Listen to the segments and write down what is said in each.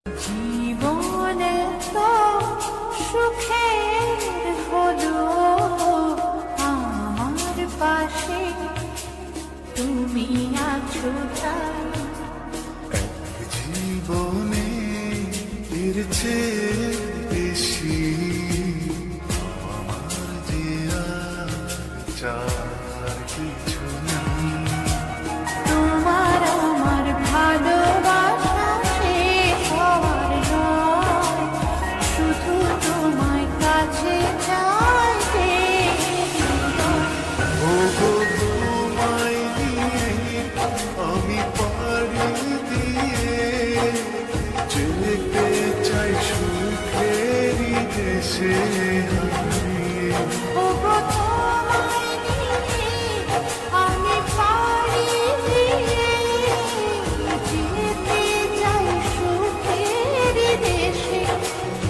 জীবনে তো সুখের হলো আমার পাশে তুমি আছো তাই। জীবনে এর চেয়ে বেশি আমার যে আর চার কিছু নেই। তোমার আমার ভালোবাসা শেষ হওয়ার নয়, শুধু তোমায় কাছে চাইতে। ওগো তোমায় দিয়ে আমি পাড়ি দিয়ে যেতে চাই সুখেরই দেশে হারিয়ে। ওগো তোমায় নিয়ে আমি পাড়ি দিয়ে যেতে চাই সুখের দেশে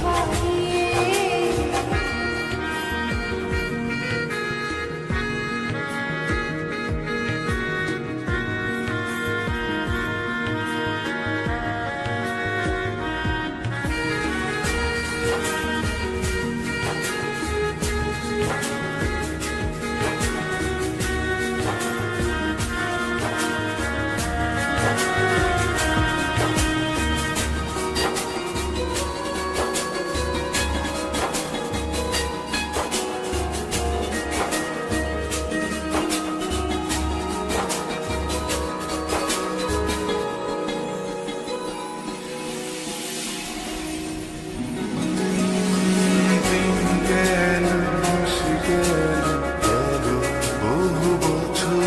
হারিয়ে। বহু বছর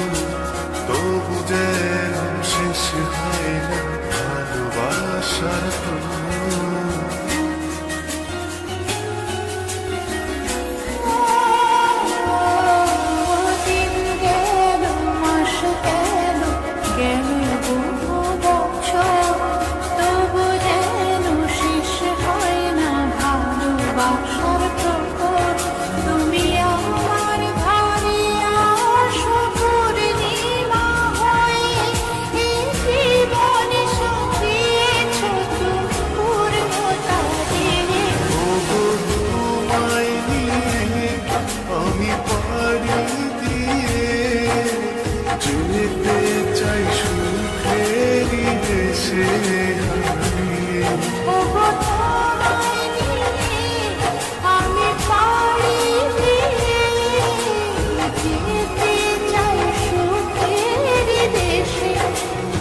তবু যেন শেষ হয় না ভালোবাসার দিন গেল, মাস গেল, গেল বহু বছর, তবু যেন শেষ হয় না ভালোবাসার প্রহর। তুমি আমার ভারিয়া পূর্ণিমা হয়ে এই জীবনে সাজিয়েছ তুমি পূর্ণতা দিয়ে। ওগো তোমায় নিয়ে আমি পাড়ি দিয়ে যেতে চাই সুখেরই দেশে হারিয়ে। ওগো তোমায় নিয়ে আমি পাড়ি দিয়ে যেতে চাই সুখের দেশে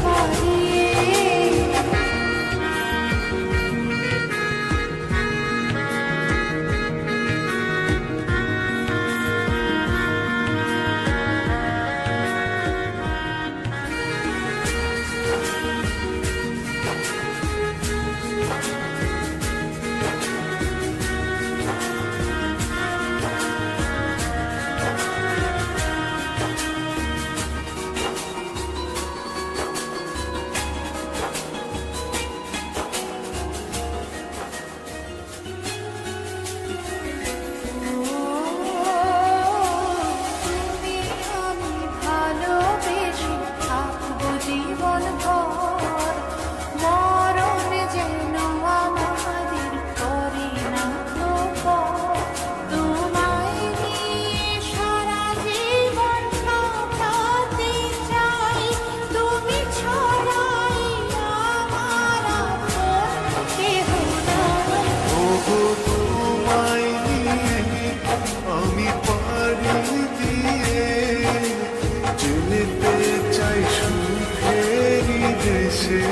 হারিয়ে। তুমি আমি ভালোবেসে থাকবো জীবন ভর, মরণ যেন আমাদের করে না তো পর। তোমায় নিয়ে সারা জীবন কাটাতে চাই, তুমি ছড়াই আমার আপন কেহ নাই। ওগো তোমায় নিয়ে আমি পাড়ি দিয়ে যেতে চাই সুখেরই দেশে